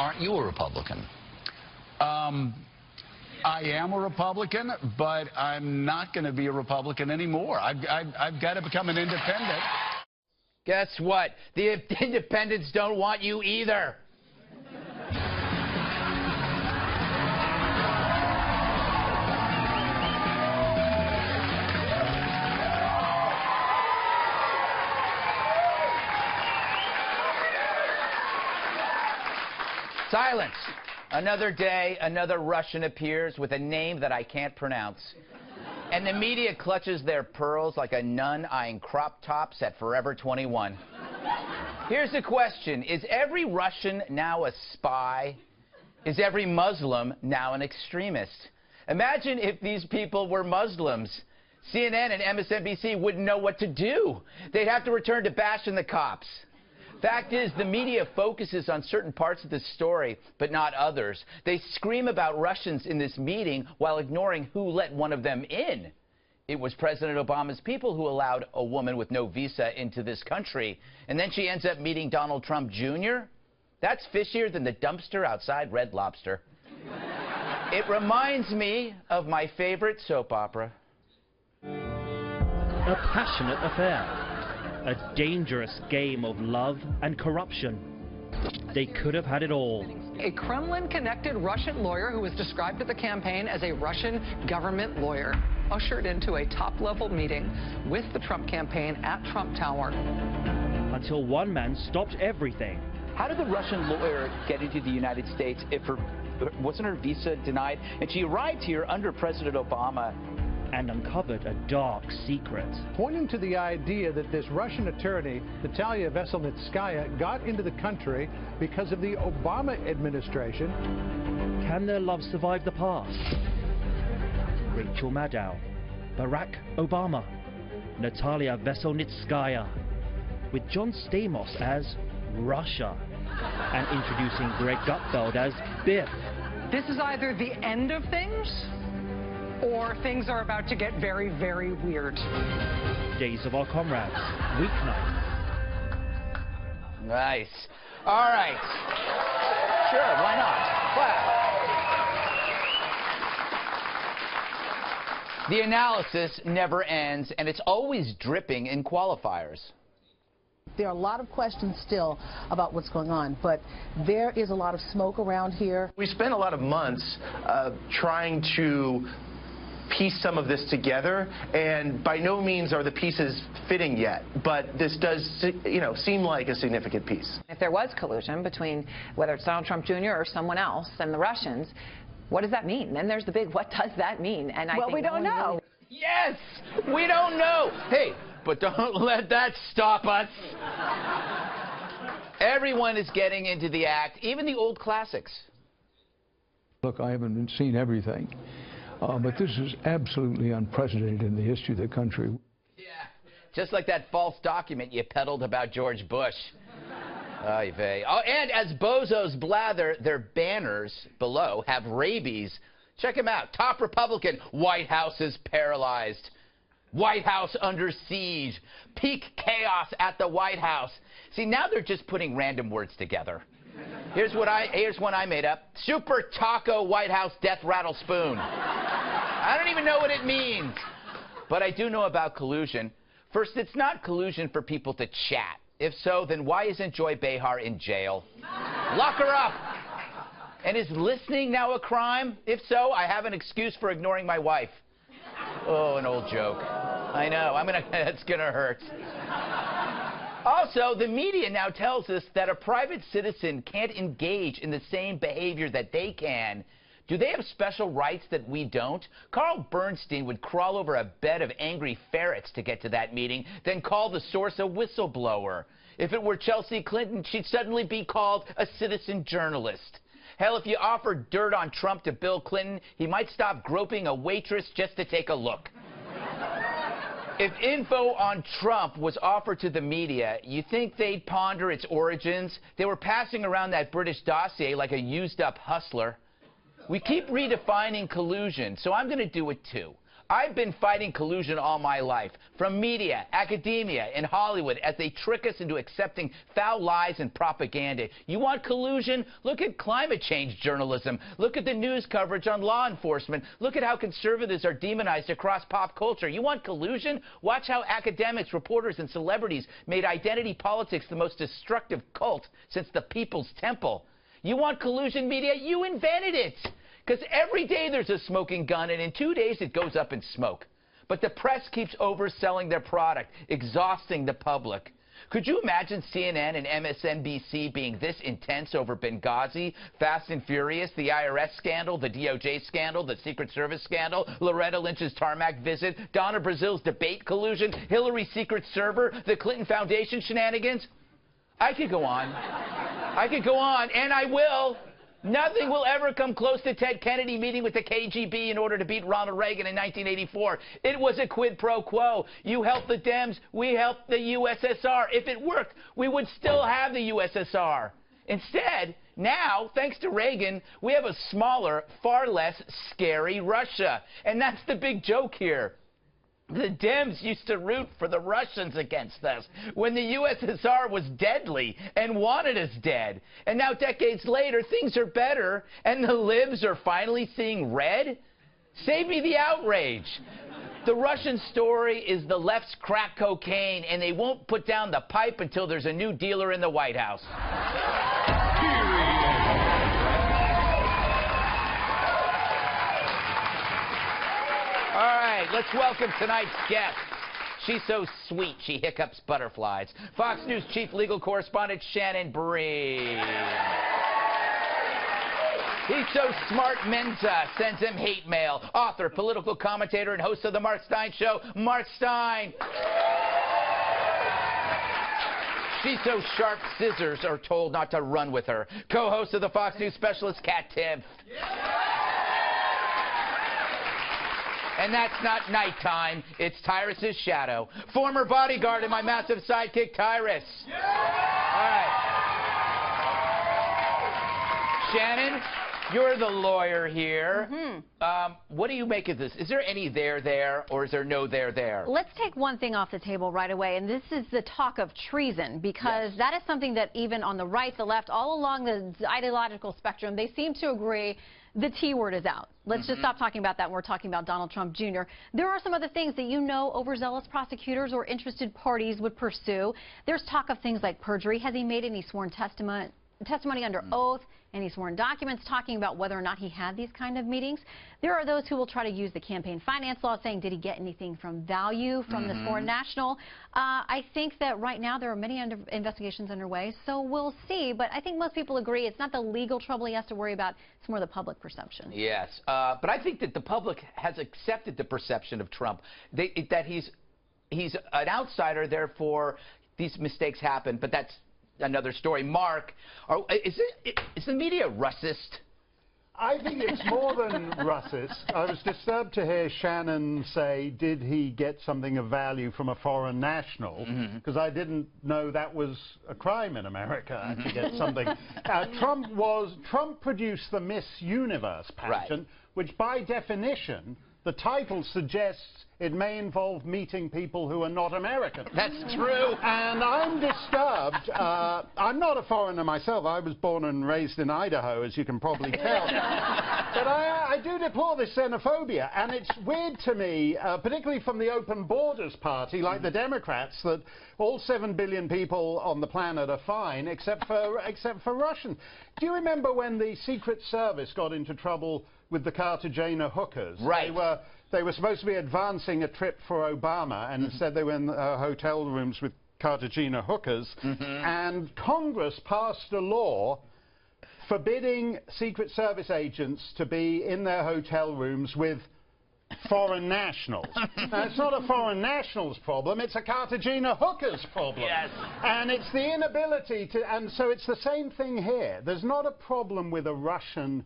aren't you a Republican? I am a Republican, but I'm not going to be a Republican anymore. I've got to become an independent. Guess what? The independents don't want you either. Silence. Another day, another Russian appears with a name that I can't pronounce. And the media clutches their pearls like a nun eyeing crop tops at Forever 21. Here's the question. Is every Russian now a spy? Is every Muslim now an extremist? Imagine if these people were Muslims. CNN and MSNBC wouldn't know what to do. They'd have to return to bashing the cops. Fact is, the media focuses on certain parts of the story, but not others. They scream about Russians in this meeting while ignoring who let one of them in. It was President Obama's people who allowed a woman with no visa into this country, and then she ends up meeting Donald Trump Jr.? That's fishier than the dumpster outside Red Lobster. It reminds me of my favorite soap opera. A passionate affair. A dangerous game of love and corruption. They could have had it all. A Kremlin-connected Russian lawyer who was described at the campaign as a Russian government lawyer ushered into a top-level meeting with the Trump campaign at Trump Tower. Until one man stopped everything. How did the Russian lawyer get into the United States if wasn't her visa denied? And she arrived here under President Obama. And uncovered a dark secret. Pointing to the idea that this Russian attorney, Natalia Veselnitskaya, got into the country because of the Obama administration. Can their love survive the past? Rachel Maddow, Barack Obama, Natalia Veselnitskaya, with John Stamos as Russia, and introducing Greg Gutfeld as Biff. This is either the end of things, or things are about to get very, very weird. Days of Our Comrades, weeknight. Nice. All right. Sure, why not? Clap. The analysis never ends, and it's always dripping in qualifiers. There are a lot of questions still about what's going on, but there is a lot of smoke around here. We spent a lot of months trying to piece some of this together, and by no means are the pieces fitting yet, but this does, seem like a significant piece. If there was collusion between whether it's Donald Trump Jr. or someone else and the Russians, what does that mean? Then there's the big, what does that mean? And I think we don't know. Yes, we don't know. Hey, but don't let that stop us. Everyone is getting into the act, even the old classics. Look, I haven't seen everything. But this is absolutely unprecedented in the history of the country. Yeah, just like that false document you peddled about George Bush. Oy vey. Oh, and as bozos blather, their banners below have rabies. Check them out. Top Republican, White House is paralyzed. White House under siege. Peak chaos at the White House. See, now they're just putting random words together. Here's one I made up. Super Taco White House Death Rattle Spoon. I don't even know what it means. But I do know about collusion. First, it's not collusion for people to chat. If so, then why isn't Joy Behar in jail? Lock her up. And is listening now a crime? If so, I have an excuse for ignoring my wife. Oh, an old joke. I know. That's gonna hurt. Also, the media now tells us that a private citizen can't engage in the same behavior that they can. Do they have special rights that we don't? Carl Bernstein would crawl over a bed of angry ferrets to get to that meeting, then call the source a whistleblower. If it were Chelsea Clinton, she'd suddenly be called a citizen journalist. Hell, if you offered dirt on Trump to Bill Clinton, he might stop groping a waitress just to take a look. If info on Trump was offered to the media, you think they'd ponder its origins? They were passing around that British dossier like a used-up hustler. We keep redefining collusion, so I'm going to do it too. I've been fighting collusion all my life, from media, academia, and Hollywood, as they trick us into accepting foul lies and propaganda. You want collusion? Look at climate change journalism. Look at the news coverage on law enforcement. Look at how conservatives are demonized across pop culture. You want collusion? Watch how academics, reporters, and celebrities made identity politics the most destructive cult since the People's Temple. You want collusion, media? You invented it. Because every day there's a smoking gun, and in 2 days it goes up in smoke. But the press keeps overselling their product, exhausting the public. Could you imagine CNN and MSNBC being this intense over Benghazi, Fast and Furious, the IRS scandal, the DOJ scandal, the Secret Service scandal, Loretta Lynch's tarmac visit, Donna Brazil's debate collusion, Hillary's secret server, the Clinton Foundation shenanigans? I could go on. I could go on, and I will. Nothing will ever come close to Ted Kennedy meeting with the KGB in order to beat Ronald Reagan in 1984. It was a quid pro quo. You helped the Dems, we helped the USSR. If it worked, we would still have the USSR. Instead, now, thanks to Reagan, we have a smaller, far less scary Russia. And that's the big joke here. The Dems used to root for the Russians against us when the USSR was deadly and wanted us dead. And now, decades later, things are better, and the libs are finally seeing red? Save me the outrage. The Russian story is the left's crack cocaine, and they won't put down the pipe until there's a new dealer in the White House. All right, let's welcome tonight's guest. She's so sweet, she hiccups butterflies. Fox News chief legal correspondent Shannon Bream. He's so smart, Mensa sends him hate mail. Author, political commentator, and host of The Mark Steyn Show, Mark Steyn. She's so sharp, scissors are told not to run with her. Co-host of the Fox News specialist, Kat Tibbs. And that's not nighttime, it's Tyrus's shadow. Former bodyguard and my massive sidekick, Tyrus. All right. Shannon, you're the lawyer here. What do you make of this? Is there any there, or is there no there? Let's take one thing off the table right away, and this is the talk of treason, because that is something that even on the right, the left, all along the ideological spectrum, they seem to agree the T word is out. Let's just stop talking about that when we're talking about Donald Trump Jr. There are some other things that you know overzealous prosecutors or interested parties would pursue. There's talk of things like perjury. Has he made any sworn testimony under oath, any sworn documents talking about whether or not he had these kind of meetings? There are those who will try to use the campaign finance law, saying, did he get anything from value from the foreign national? I think that right now there are many investigations underway, so we'll see. But I think most people agree it's not the legal trouble he has to worry about, it's more the public perception. Yes, but I think that the public has accepted the perception of Trump, that he's an outsider, therefore these mistakes happen, but that's another story. Mark, is the media Russist? I think it's more than Russist. I was disturbed to hear Shannon say, did he get something of value from a foreign national? Because I didn't know that was a crime in America to get something. Trump produced the Miss Universe pageant, which by definition, the title suggests it may involve meeting people who are not American. That's true. And I'm disturbed. I'm not a foreigner myself. I was born and raised in Idaho, as you can probably tell. But I do deplore this xenophobia. And it's weird to me, particularly from the Open Borders Party, like the Democrats, that all 7 billion people on the planet are fine, except for Russians. Do you remember when the Secret Service got into trouble with the Cartagena hookers? Right. They were supposed to be advancing a trip for Obama, and instead they were in hotel rooms with Cartagena hookers. And Congress passed a law forbidding Secret Service agents to be in their hotel rooms with foreign nationals. Now, it's not a foreign nationals problem, it's a Cartagena hookers problem. Yes. And it's the inability to, and so it's the same thing here. There's not a problem with a Russian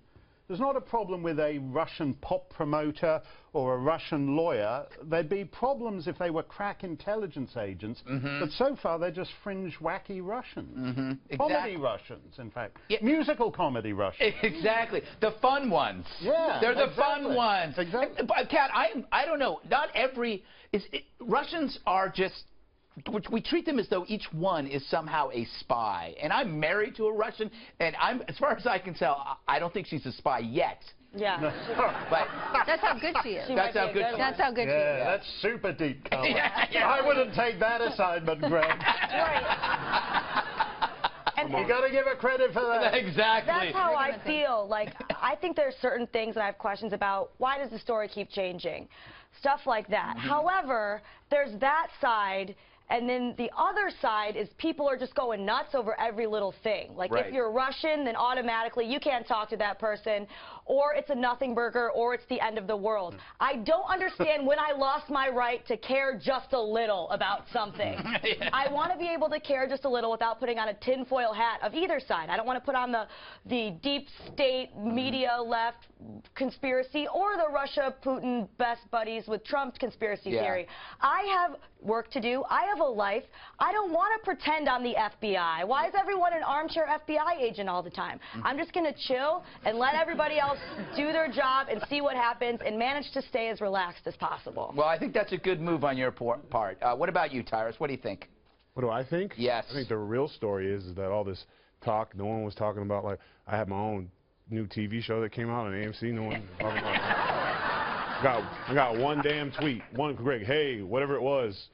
there's not a problem with a Russian pop promoter or a Russian lawyer. There'd be problems if they were crack intelligence agents, but so far they're just fringe, wacky Russians. Comedy Russians, in fact. Musical comedy Russians. Exactly. The fun ones. Yeah. They're the fun ones. Exactly. But, Kat, I don't know. Not every... Russians are just... We treat them as though each one is somehow a spy. And I'm married to a Russian, and as far as I can tell, I don't think she's a spy yet. Yeah. But that's how good she is. That's how good she is. That's how good she is. Yeah, that's super deep color. Yeah. I wouldn't take that assignment, Greg. And you got to give her credit for that. Exactly. That's how I feel. Like, I think there's certain things that I have questions about. Why does the story keep changing? Stuff like that. However, there's that side, and then the other side is people are just going nuts over every little thing. Like, if you're Russian, then automatically you can't talk to that person, or it's a nothing burger, or it's the end of the world. I don't understand when I lost my right to care just a little about something. I want to be able to care just a little without putting on a tinfoil hat of either side. I don't want to put on the deep state media left conspiracy or the Russia-Putin best buddies with Trump's conspiracy theory. I have work to do. I have a life. I don't want to pretend I'm the FBI. Why is everyone an armchair FBI agent all the time? I'm just going to chill and let everybody else do their job and see what happens and manage to stay as relaxed as possible. Well, I think that's a good move on your part. What about you, Tyrus? What do you think? What do I think? Yes. I think the real story is that all this talk, no one was talking about, like, I have my own new TV show that came out on AMC. No one was talking about I got one damn tweet. One, Greg, hey, whatever it was,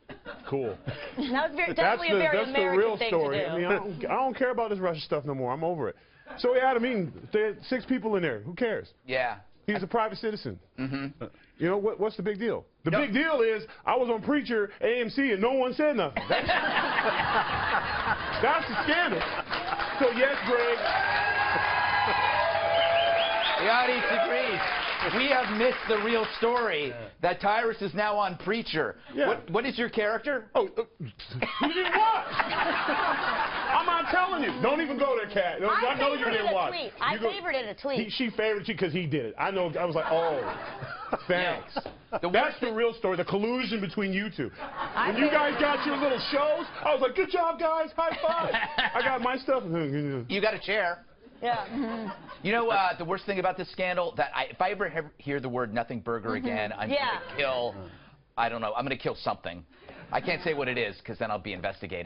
cool. That was definitely a very that's American the real thing story. to do. I mean, I don't care about this Russia stuff no more. I'm over it. So we had a meeting. There had 6 people in there. Who cares? Yeah. He's a private citizen. You know, what's the big deal? The big deal is I was on Preacher, AMC, and no one said nothing. That's the scandal. So, yes, Greg. The audience agrees. We have missed the real story that Tyrus is now on Preacher. Yeah. What is your character? Oh, you didn't watch. I'm not telling you. Don't even go there, Kat. I know you didn't watch. I favorited a tweet. She favorited you because he did it. I know. I was like, oh, thanks. That's the real story, the collusion between you two. When you guys got your little shows, I was like, good job, guys. High five. I got my stuff. You got a chair. Yeah. You know, the worst thing about this scandal, that if I ever hear the word nothing burger again, I'm going to kill, I don't know, I'm going to kill something. I can't say what it is because then I'll be investigated.